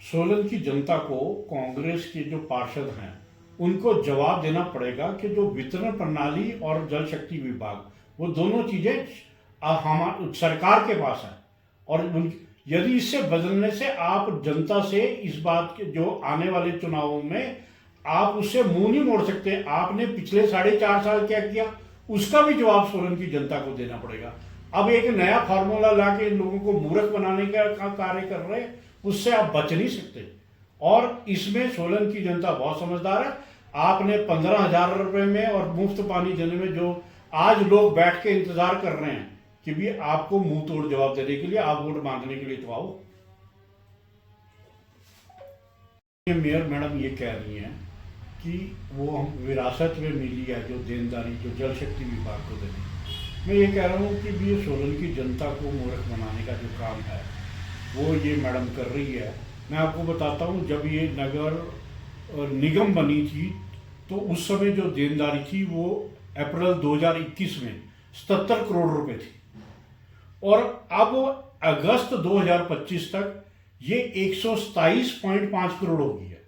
सोलन की जनता को कांग्रेस के जो पार्षद हैं उनको जवाब देना पड़ेगा कि जो वितरण प्रणाली और जल शक्ति विभाग वो दोनों चीजें हम सरकार के पास है। और यदि इससे बदलने से आप जनता से इस बात के जो आने वाले चुनावों में आप उससे मुंह नहीं मोड़ सकते। आपने पिछले 4.5 साल क्या किया उसका भी जवाब सोलन की जनता को देना पड़ेगा। अब एक नया फार्मूला लाके लोगों को मूर्ख बनाने का कार्य कर रहे हैं, उससे आप बच नहीं सकते। और इसमें सोलन की जनता बहुत समझदार है। आपने 15,000 रुपए में और मुफ्त पानी देने में जो आज लोग बैठ के इंतजार कर रहे हैं कि भी आपको मुंह तोड़ जवाब देने के लिए, आप वोट मांगने के लिए तो आओ। मेयर मैडम ये कह रही हैं कि वो हम विरासत में मिली है जो देनदारी जो जल शक्ति विभाग को देनी। मैं ये कह रहा हूँ कि भी सोलन की जनता को मूर्ख बनाने का जो काम है वो ये मैडम कर रही है। मैं आपको बताता हूँ, जब ये नगर निगम बनी थी तो उस समय जो देनदारी थी वो अप्रैल 2021 में 77 करोड़ रुपए थी और अब अगस्त 2025 तक ये 127.5 करोड़ हो गई है।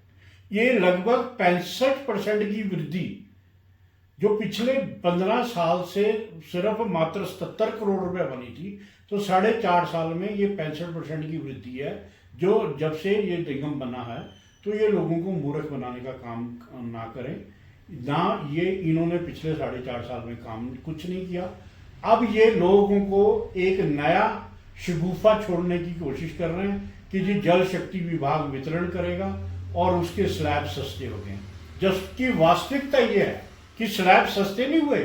ये लगभग 65% की वृद्धि, जो पिछले 15 साल से सिर्फ मात्र 77 करोड़ रुपए बनी थी, तो 4.5 साल में ये 65% की वृद्धि है। जो जब से ये निगम बना है तो ये लोगों को मूर्ख बनाने का काम ना करें ना। ये इन्होंने पिछले 4.5 साल में काम कुछ नहीं किया। अब ये लोगों को एक नया शगुफा छोड़ने की कोशिश कर रहे हैं कि जी जल शक्ति विभाग वितरण करेगा और उसके स्लैब सस्ते हो गए, जबकि वास्तविकता ये है कि स्लैब सस्ते नहीं हुए,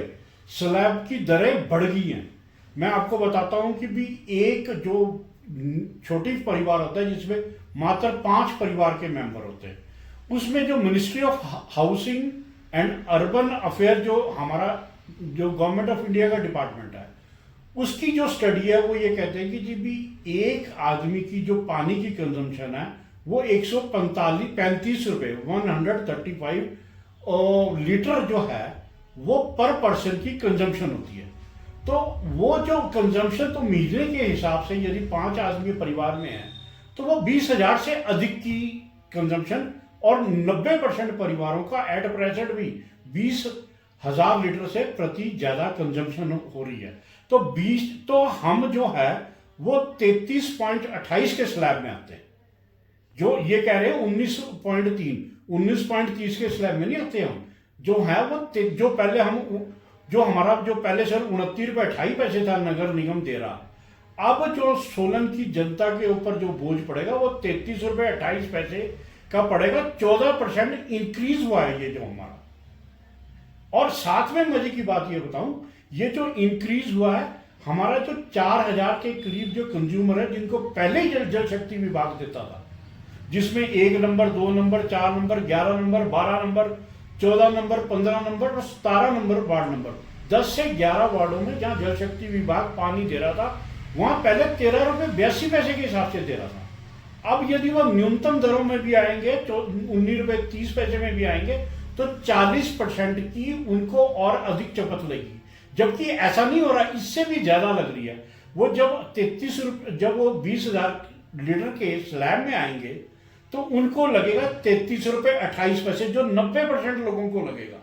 स्लैब की दरें बढ़ गई हैं। मैं आपको बताता हूं कि भी एक जो छोटी परिवार होता है जिसमें मात्र 5 परिवार के मेंबर होते हैं, उसमें जो ministry of housing and urban affair जो हमारा जो गवर्नमेंट ऑफ इंडिया का डिपार्टमेंट है, उसकी जो स्टडी है वो ये कहते हैं कि जी भी एक आदमी की जो पानी की कंजम्पशन है वो 135 रुपए 135 लीटर जो है वो पर पर्सन की कंजम्पशन होती है। तो वो जो कंजम्पशन तो महीने के हिसाब से यदि 5 आदमी परिवार में है तो वो 20,000 से अधिक की कंजम्पशन, और 90% परिवारों का एट प्रेजेंट भी 20,000 लीटर से प्रति ज्यादा कंजम्पशन हो रही है। तो हम जो है वो 33.28 के स्लैब में आते हैं। जो ये कह रहे हैं 19.30 के स्लैब में नहीं आते हम। जो है वो जो पहले हम जो हमारा जो पहले सर 29.28 था नगर निगम दे रहा, अब जो सोलन की जनता के ऊपर जो बोझ पड़ेगा वो 33.28 का पड़ेगा। 14% इंक्रीज हुआ है ये जो हमारा। और साथ में मजे की बात ये बताऊं, ये जो इंक्रीज हुआ है हमारा जो 4,000 के करीब जो कंज्यूमर है जिनको पहले ही जल शक्ति विभाग देता था, जिसमें 1 number 2 number 4 number 11 number 12 number 14 number 15 number और 17 नंबर वार्ड नंबर 10 से 11 वार्डों में जहां जल शक्ति विभाग पानी दे रहा था वहां पहले 13 रुपए 82 पैसे के हिसाब से दे रहा था। अब यदि वो न्यूनतम दरों में भी आएंगे तो 19 रुपए 30 पैसे में भी आएंगे तो 40% की उनको और अधिक चपत लगी। जबकि ऐसा नहीं हो रहा, इससे भी ज्यादा लग रही है। वो जब 33 रुपए जब वो 20,000 लीटर के स्लैब में आएंगे तो उनको लगेगा 33 रुपए 28 पैसे, जो 90% लोगों को लगेगा।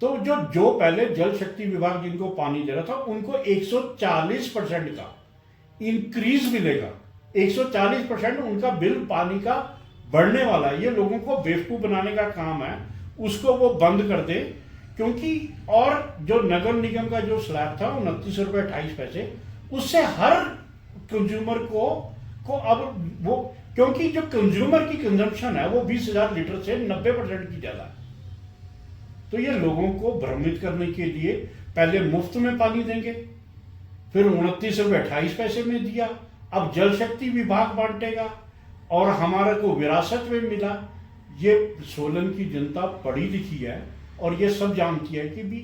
तो जो पहले जल शक्ति विभाग जिनको पानी दे रहा था उनको 140% का इंक्रीज मिलेगा। 140% उनका बिल पानी का बढ़ने वाला है। ये लोगों को बेवकूफ बनाने का काम है, उसको वो बंद कर दे। क्योंकि और जो नगर निगम का जो स्लैब था 29 रुपए 28 पैसे, उससे हर कंज्यूमर को अब वो, क्योंकि जो कंज्यूमर की कंजम्पशन है वो 20,000 लीटर से 90% की ज्यादा है। तो ये लोगों को भ्रमित करने के लिए पहले मुफ्त में पानी देंगे, फिर 29 रुपए 28 पैसे में दिया, अब जल शक्ति विभाग बांटेगा और हमारे को विरासत में मिला। ये सोलन की जनता पढ़ी लिखी है और ये सब जानती है कि भी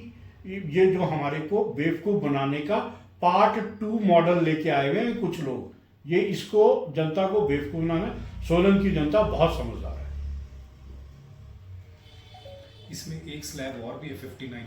ये जो हमारे को बेवकूफ बनाने का पार्ट 2 मॉडल लेके आए हुए हैं कुछ लोग, ये इसको जनता को बेवकूफ बनाना। सोलन की जनता बहुत समझदार है। इसमें एक स्लैब और भी है 59